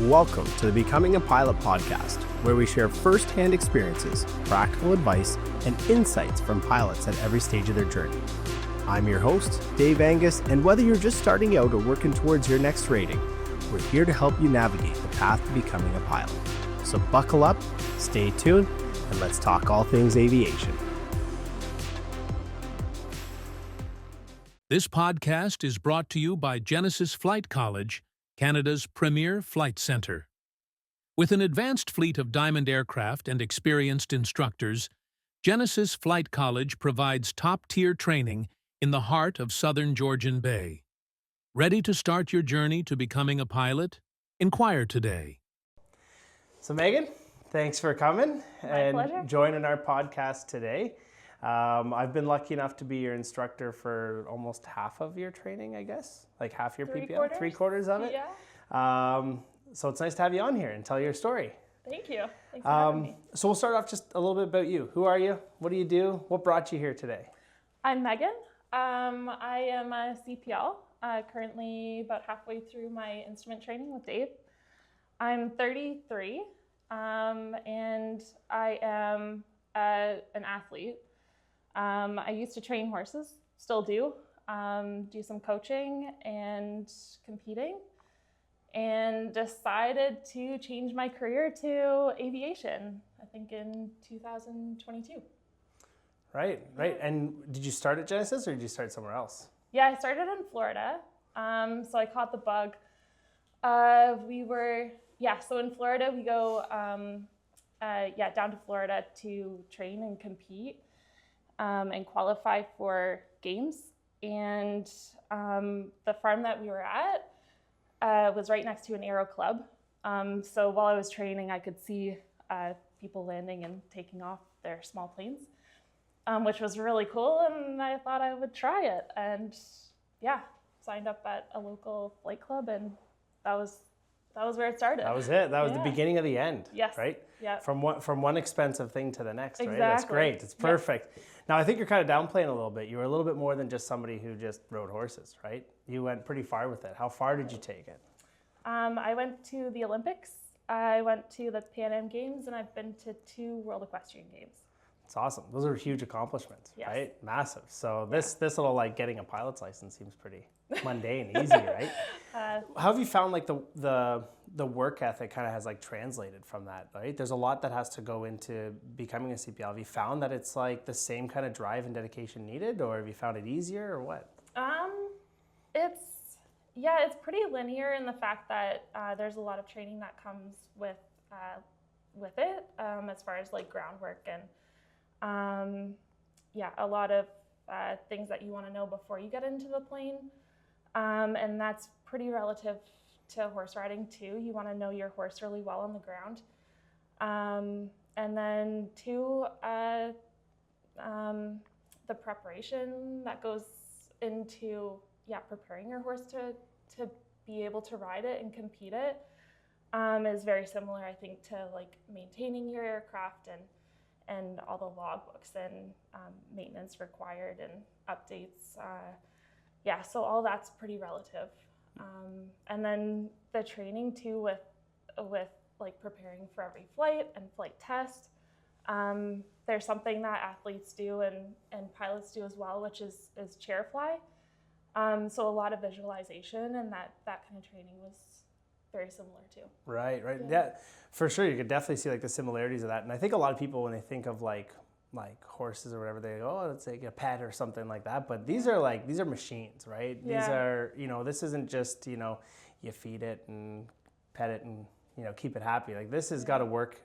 Welcome to the Becoming a Pilot podcast, where we share first-hand experiences, practical advice, and insights from pilots at every stage of their journey. I'm your host, Dave Angus, and whether you're just starting out or working towards your next rating, we're here to help you navigate the path to becoming a pilot. So buckle up, stay tuned, and let's talk all things aviation. This podcast is brought to you by Genesis Flight College, Canada's premier flight centre. With an advanced fleet of Diamond aircraft and experienced instructors, Genesis Flight College provides top-tier training in the heart of southern Georgian Bay. Ready to start your journey to becoming a pilot? Inquire today. So Megan, thanks for coming and pleasure. joining our podcast today. I've been lucky enough to be your instructor for almost half of your training, I guess, like half your PPL, three-quarters of it. Yeah. So it's nice to have you on here and tell your story. Thank you. Thanks for having me. So we'll start off just a little bit about you. Who are you? What do you do? What brought you here today? I'm Megan. I am a CPL, currently about halfway through my instrument training with Dave. I'm 33, and I am an athlete. I used to train horses, still do some coaching and competing, and decided to change my career to aviation, I think in 2022. Right. And did you start at Genesis or did you start somewhere else? Yeah, I started in Florida, so I caught the bug. So in Florida we go down to Florida to train and compete. And qualify for games. And the farm that we were at was right next to an aero club. So while I was training, I could see people landing and taking off their small planes, which was really cool. And I thought I would try it. And yeah, signed up at a local flight club, and that was where it started. That was it. That was the beginning of the end. Yes. Right? Yeah. From one expensive thing to the next, Exactly. right? That's great. It's perfect. Yeah. Now, I think you're kind of downplaying a little bit. You were a little bit more than just somebody who just rode horses, right? You went pretty far with it. How far did you take it? I went to the Olympics. I went to the Pan Am Games, and I've been to 2 World Equestrian Games. It's awesome. Those are huge accomplishments, Yes. right? Massive. So this little, like, getting a pilot's license seems pretty mundane, easy, right? How have you found like the work ethic kind of has like translated from that, right? There's a lot that has to go into becoming a CPL. Have you found that it's like the same kind of drive and dedication needed, or have you found it easier, or what? It's pretty linear in the fact that there's a lot of training that comes with it, as far as like groundwork and a lot of things that you want to know before you get into the plane. And that's pretty relative to horse riding too. You want to know your horse really well on the ground. And then 2, the preparation that goes into preparing your horse to be able to ride it and compete it is very similar, I think, to like maintaining your aircraft and all the logbooks and maintenance required and updates. So all that's pretty relative. And then the training too with like preparing for every flight and flight test. There's something that athletes do and pilots do as well, which is chair fly. So a lot of visualization, and that kind of training was very similar too. Right. Yeah, for sure. You could definitely see like the similarities of that. And I think a lot of people, when they think of like horses or whatever, they go, oh, it's like a pet or something like that. But these are machines, right? Yeah. These are, this isn't just, you feed it and pet it and, keep it happy. Like this has got to work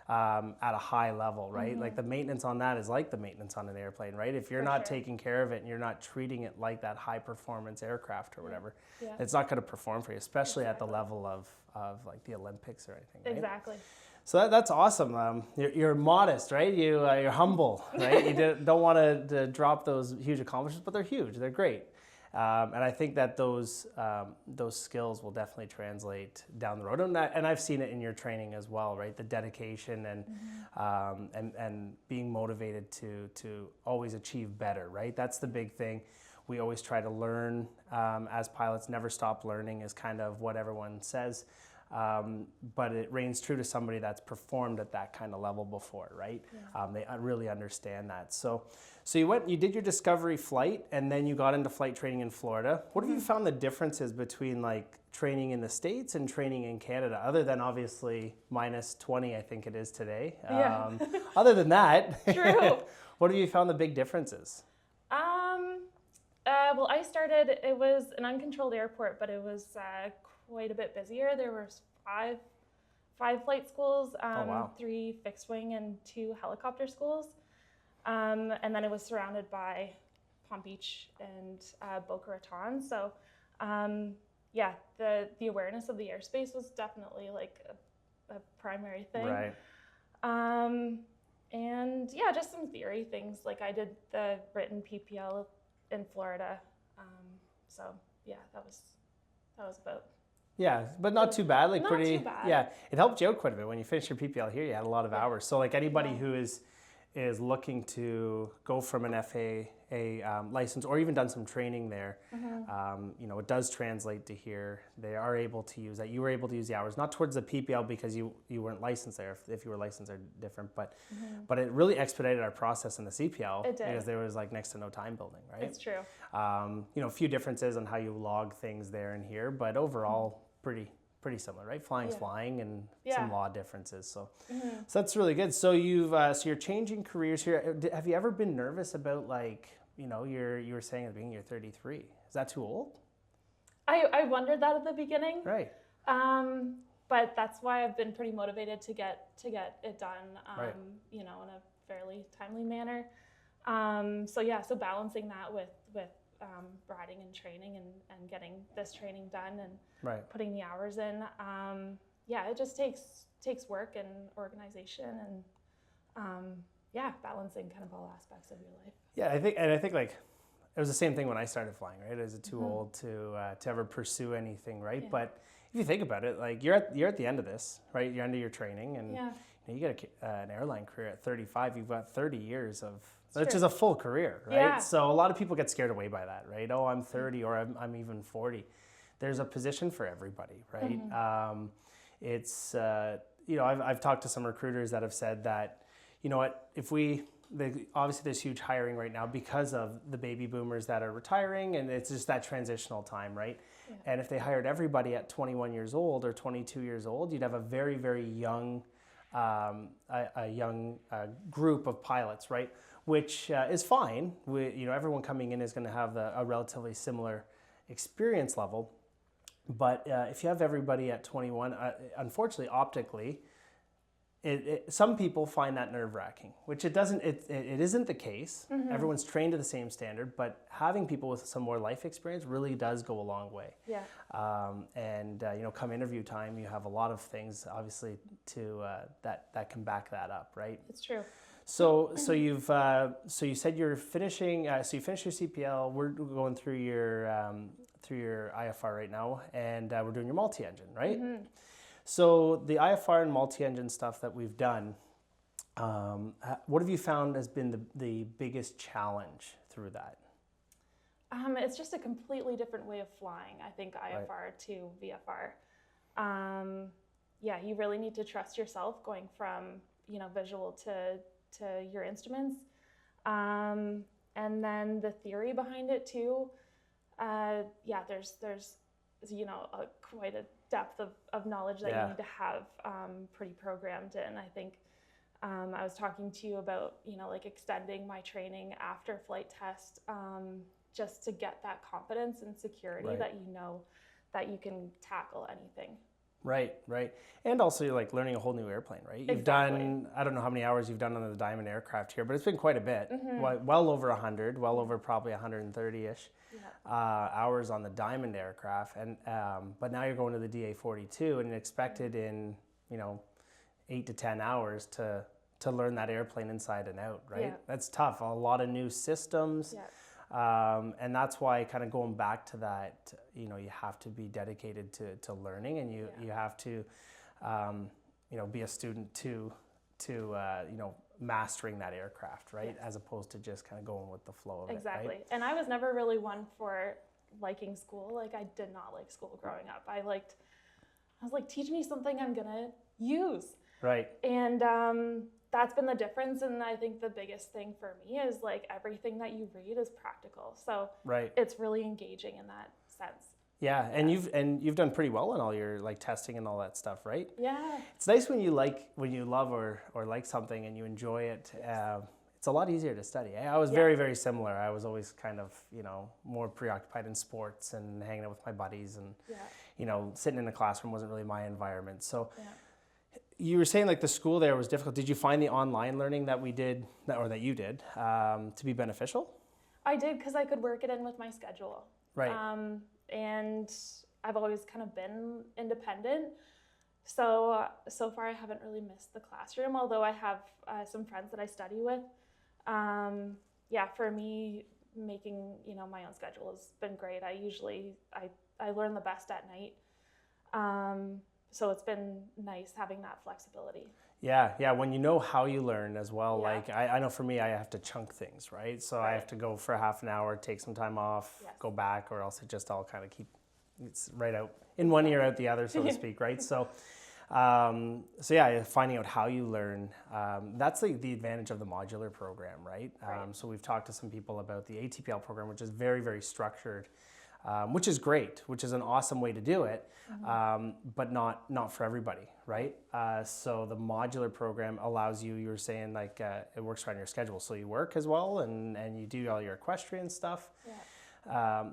at a high level, right? Mm-hmm. Like the maintenance on that is like the maintenance on an airplane, right? If you're not taking care of it and you're not treating it like that high performance aircraft or whatever, it's not going to perform for you, especially at the level of like the Olympics or anything, right? Exactly. So that's awesome. You're modest, right? You're humble, right? You don't want to drop those huge accomplishments, but they're huge. They're great. And I think that those skills will definitely translate down the road, and I've seen it in your training as well, right? The dedication and being motivated to always achieve better, right? That's the big thing. We always try to learn as pilots. Never stop learning is kind of what everyone says. but it reigns true to somebody that's performed at that kind of level before, right? Yeah. They really understand that. So you did your discovery flight, and then you got into flight training in Florida. What have you found the differences between like training in the States and training in Canada, other than obviously minus 20, I think it is today? Yeah. Other than that, True. what have you found the big differences? Well, I started, it was an uncontrolled airport, but it was quite a bit busier. There were five flight schools, wow. 3 fixed wing and 2 helicopter schools. And then it was surrounded by Palm Beach and Boca Raton. So yeah, the awareness of the airspace was definitely like a primary thing. Right. And yeah, just some theory things. Like I did the written PPL in Florida. So yeah, that was about. Yeah, but not too bad. Like Not pretty. too bad. Yeah, it helped you out quite a bit when you finished your PPL here. You had a lot of Yeah. hours. So like anybody Yeah. who is looking to go from an FAA license or even done some training there, you know, it does translate to here. They are able to use that. You were able to use the hours, not towards the PPL because you weren't licensed there. If you were licensed, they're different. But it really expedited our process in the CPL It did. because there was like next to no time building, right? It's true. You know, a few differences on how you log things there and here, but overall pretty similar, right? Flying's Yeah. flying, and Yeah. some law differences. So that's really good. So so you're changing careers here. Have you ever been nervous about, like, you know, you were saying at the beginning you're 33. Is that too old? I wondered that at the beginning. Right. But that's why I've been pretty motivated to get it done, Right. you know, in a fairly timely manner. So yeah, so balancing that with riding and training and getting this training done and Right. putting the hours in. Yeah, it just takes work and organization and yeah, balancing kind of all aspects of your life. Yeah, I think like it was the same thing when I started flying, right? Is it too old to ever pursue anything, right? Yeah. But if you think about it, like you're at the end of this, right? You're under your training, and Yeah. you get an airline career at 35. You've got 30 years of, which true. is a full career, right? Yeah. So a lot of people get scared away by that, right? Oh, I'm 30 or I'm even 40. There's a position for everybody, right? It's you know, I've talked to some recruiters that have said that, you know what, obviously there's huge hiring right now because of the baby boomers that are retiring, and it's just that transitional time, right? Yeah. And if they hired everybody at 21 years old or 22 years old, you'd have a very, very young, group of pilots, right? Which is fine. You know, everyone coming in is going to have a relatively similar experience level. But if you have everybody at 21, unfortunately, optically, some people find that nerve-wracking, which it doesn't. It isn't the case. Everyone's trained to the same standard, but having people with some more life experience really does go a long way. Yeah. And you know, come interview time, you have a lot of things, obviously, to that can back that up, right? It's true. So you said you're finishing. So you finished your CPL. We're going through your IFR right now, and we're doing your multi-engine, right? So the IFR and multi-engine stuff that we've done, what have you found has been the biggest challenge through that? It's just a completely different way of flying, I think, IFR to VFR. Yeah, you really need to trust yourself going from, you know, visual to your instruments. And then the theory behind it too. Yeah, there's you know, quite a depth of knowledge that you need to have pretty programmed in. I think I was talking to you about, you know, like extending my training after flight test just to get that confidence and security that you know that you can tackle anything. Right. And also you're like learning a whole new airplane, right? You've Exactly. done, I don't know how many hours you've done on the Diamond aircraft here, but it's been quite a bit. Well over 100, well over probably 130-ish hours on the Diamond aircraft. And but now you're going to the DA-42 and expected in, you know, 8 to 10 hours to learn that airplane inside and out, right? Yeah. That's tough. A lot of new systems. Yeah. And that's why kind of going back to that, you know, you have to be dedicated to learning, and you have to, you know, be a student to you know, mastering that aircraft, right? Yes. As opposed to just kind of going with the flow of Exactly. it, right? And I was never really one for liking school. Like, I did not like school growing up. I liked I was like, teach me something I'm gonna use. Right. And that's been the difference. And I think the biggest thing for me is like everything that you read is practical. So Right. it's really engaging in that sense. Yeah, and you've done pretty well in all your like testing and all that stuff, right? Yeah. It's nice when you love or like something and you enjoy it. It's a lot easier to study. I was very, very similar. I was always kind of, more preoccupied in sports and hanging out with my buddies and, sitting in a classroom wasn't really my environment. So you were saying like the school there was difficult. Did you find the online learning that we did, or that you did, to be beneficial? I did, because I could work it in with my schedule. Right. And I've always kind of been independent. So far I haven't really missed the classroom, although I have some friends that I study with. For me, making, my own schedule has been great. I learn the best at night. So it's been nice having that flexibility. Yeah, when you know how you learn as well. Yeah. Like I know for me, I have to chunk things, right? So I have to go for a half an hour, take some time off, go back, or else it just all kind of it's right out in one ear, out the other, so to speak, right? So finding out how you learn, that's the advantage of the modular program, right? So we've talked to some people about the ATPL program, which is very, very structured, which is great, which is an awesome way to do it, but not for everybody, right? So the modular program allows you were saying like it works around your schedule, so you work as well and you do all your equestrian stuff.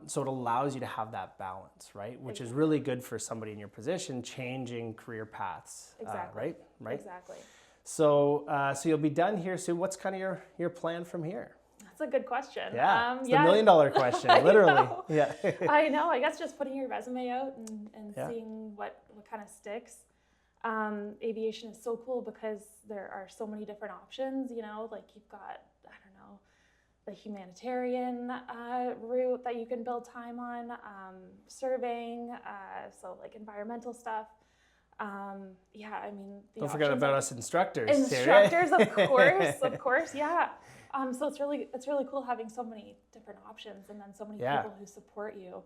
So it allows you to have that balance, right? Which is really good for somebody in your position, changing career paths, right? Exactly. So you'll be done here soon. What's kind of your plan from here? That's a good question. Yeah, it's the $1 million question, literally. Yeah. I know. I guess just putting your resume out and seeing what kind of sticks. Aviation is so cool because there are so many different options. Like you've got, the humanitarian route that you can build time on, surveying, so like environmental stuff. Don't forget about us instructors. Instructors, of course, yeah. So it's really cool having so many different options and then so many people who support you.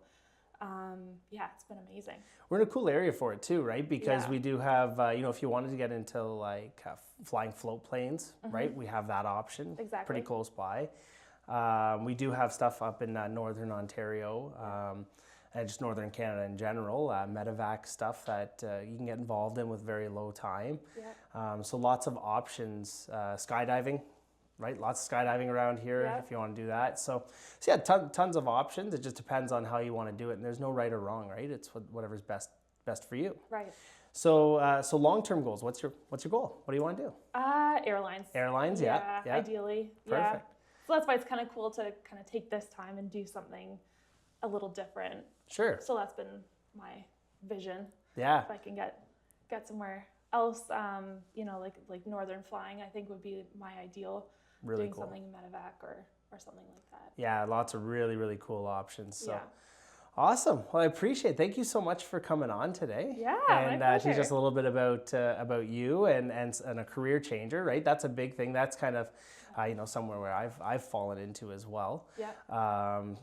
It's been amazing. We're in a cool area for it too, right? Because we do have, if you wanted to get into like flying float planes, right? We have that option. Exactly. Pretty close by. We do have stuff up in northern Ontario and just northern Canada in general, medevac stuff that you can get involved in with very low time. So lots of options, skydiving, right? Lots of skydiving around here if you want to do that. So tons of options. It just depends on how you want to do it. And there's no right or wrong, right? It's whatever's best for you. Right. So long-term goals, what's your goal? What do you want to do? Airlines. Airlines, yeah. Ideally. Perfect. So that's why it's kind of cool to kind of take this time and do something a little different. Sure. So that's been my vision. Yeah. If I can get somewhere else, like northern flying, I think would be my ideal. Really doing cool. Something medevac or something like that. Yeah, lots of really, really cool options. So Awesome. Well, I appreciate it. Thank you so much for coming on today. Yeah, and my pleasure. teach us a little bit about you and a career changer, right? That's a big thing. That's kind of somewhere where I've fallen into as well. Yeah.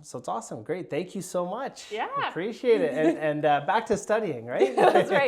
So it's awesome. Great. Thank you so much. Yeah. Appreciate it. And back to studying, right? That's right.